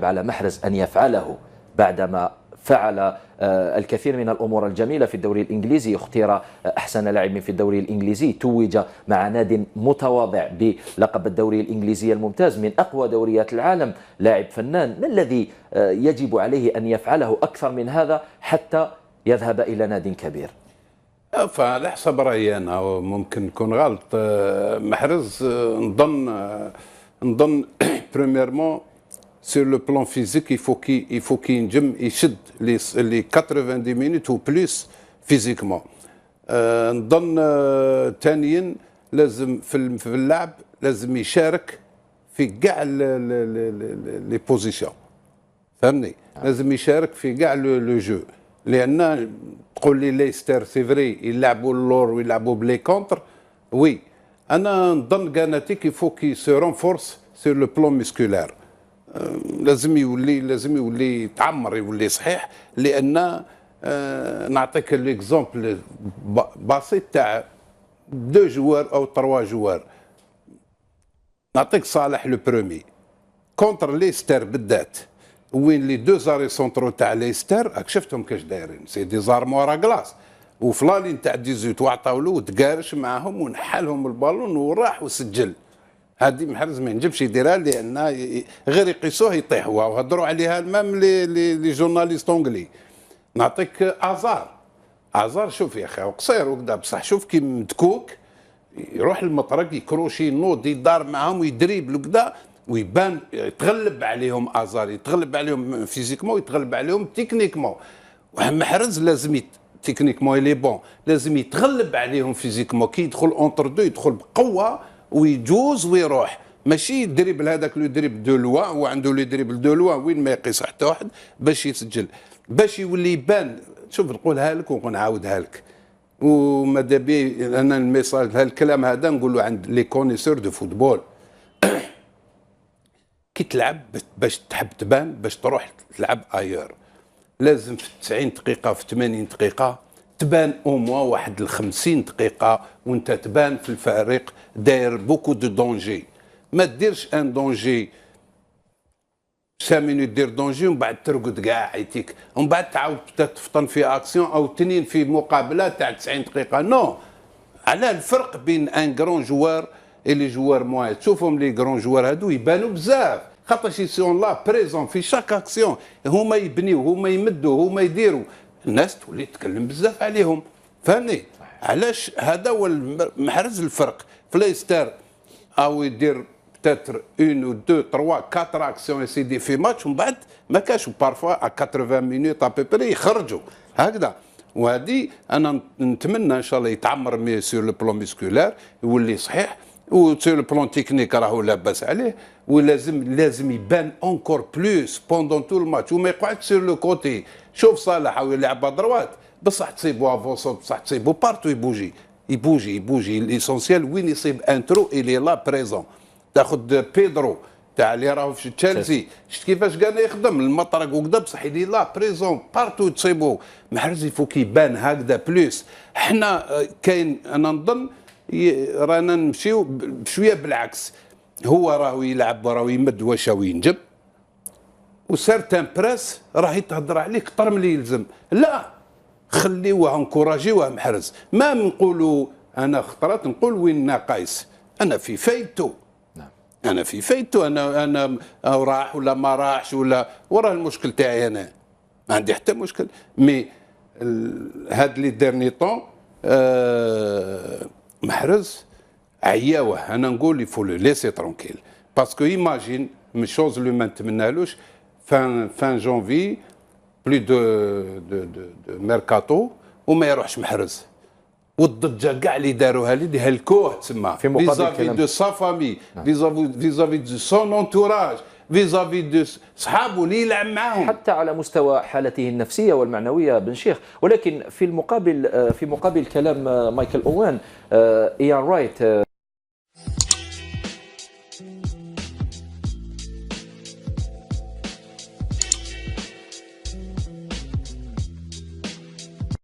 على محرز أن يفعله بعدما فعل الكثير من الأمور الجميلة في الدوري الإنجليزي، اختير أحسن لاعب في الدوري الإنجليزي، توج مع ناد متواضع بلقب الدوري الإنجليزي الممتاز من أقوى دوريات العالم، لاعب فنان. ما الذي يجب عليه أن يفعله أكثر من هذا حتى يذهب إلى ناد كبير؟ فعلى حسب رأيي أنا ممكن نكون غلط. محرز نظن بريميرمون sur le plan physique il faut qu'il ينجم يشد les 90 minutes ou plus physiquement. نظن ثانيا لازم في اللعب لازم يشارك في كاع لي بوزيسيون، فهمني؟ لازم يشارك في كاع لو جو، لان تقول لي ليستر سي فري يلعبوا اللور ويلعبوا بلي كونتر، وي انا نظن كاناتي كي فو كي سو رونفورس سور لو بلون مسكولار. لازم يولي يتعمر، يولي صحيح، لان نعطيك ليكزومبل بسيط تاع دو جوار او تروا جوار. نعطيك صالح لو برومي كونتر ليستر بالذات، وين لي دو زاري سونترو تاع ليستر راك شفتهم كاش دايرين، سي دي زارموار كلاص، وفي لالين تاع 18 وعطاو له وتقارش معاهم ونحالهم البالون وراح وسجل. هذه محرز ما ينجمش يديرها، لان غير يقيسوه يطيح، وهضروا عليها مام لي جورناليست اونغلي. نعطيك ازار شوف يا اخي قصير وكذا، بصح شوف كي مدكوك يروح المطرق يكروشي ينوض يدار معاهم ويدريبل وكذا ويبان يتغلب عليهم. ازار يتغلب عليهم فيزيكمون ويتغلب عليهم تكنيكمون. محرز لازم تكنيكمون لي بون، لازم يتغلب عليهم فيزيكمون. كي يدخل اونتر دو يدخل بقوه ويجوز ويروح، ماشي دريبل هذاك لو دريبل دو لوا. هو عنده لو دريبل دو لوا وين ما يقيس حتى واحد باش يسجل، باش يولي يبان. شوف نقولها لك ونعاودها لك، وماذا بي انا الميساج هالكلام هذا نقوله عند لي كونيسور دو فوتبول. كي تلعب باش تحب تبان، باش تروح تلعب ايور، لازم في 90 دقيقه في 80 دقيقه تبان او موا واحد 50 دقيقه، وانت تبان في الفريق داير بوكو دو دونجي. ما ديرش ان دونجي 5 مينوت دير دونجي ومن بعد ترقد كاع يتيك، ومن بعد تعاود تفطن في اكسيون او تنين في مقابله تاع 90 دقيقه. نو، على الفرق بين ان كرون جوار اي لي جوار موان. تشوفهم لي كرون جوار هادو يبانوا بزاف، خاطر شي سون لا بريزون في شاك اكسيون، هما يبنيو، هما يمدوا، هما يديروا، الناس تولي تتكلم بزاف عليهم، فهمني؟ علاش هذا هو محرز الفرق. في ليستر او يدير بتاتر 1 و 2 3 4 اكسيون يسيدي في ماتش، ومن بعد ما كاش بارفوا 80 مينوت ابيبري يخرجوا هكذا. وهذه انا نتمنى ان شاء الله يتعمر سور لو بلون مسكولار، يولي صحيح، وسور لو بلون تكنيك راهو لاباس عليه، ولازم يبان اونكور بلوس بوندون تو الماتش، وما يقعدش سور لو كوتي. شوف صالح او يلعب دروات، بصح تصيبو افونسون، بصح تصيبو بارتو يبوجي ليسونسيال وين يصيب انترو الي لا بريزون. تاخذ بيدرو تاع اللي راهو في تشيلسي، شفت كيفاش كان يخدم المطرق وكذا، بصح يدي لا بريزون بارتو تصيبو. محرز يفو كيبان هكذا بلوس. حنا كاين انا نظن رانا نمشيو بشويه بالعكس، هو راهو يلعب راهو يمد واش وينجم، وسارتان بريس راه يتهضر عليه كثر من اللي يلزم. لا، خليوه انكوراجيوه محرز. ما نقولوا انا خطرات نقول وين ناقص، انا في فايتو، انا في فايتو، انا راح ولا ما راحش ولا وراه المشكل تاعي، انا ما عندي حتى مشكل. مي هاد لي ديرني طون محرز عياوه. انا نقول يفو لو ليسي ترونكيل، باسكو ايماجين من شوز اللي ما نتمنالوش فان جونفي بلو دو ميركاتو وما يروحش محرز، والضجه كاع اللي داروها اللي هلكوه تسمى فيزافي دو سا فامي، فيزافي دو سون انتوراج، فيزافي دو صحابه اللي يلعب معاهم، حتى على مستوى حالته النفسيه والمعنويه بن شيخ. ولكن في المقابل، في مقابل كلام مايكل اوين، ايان رايت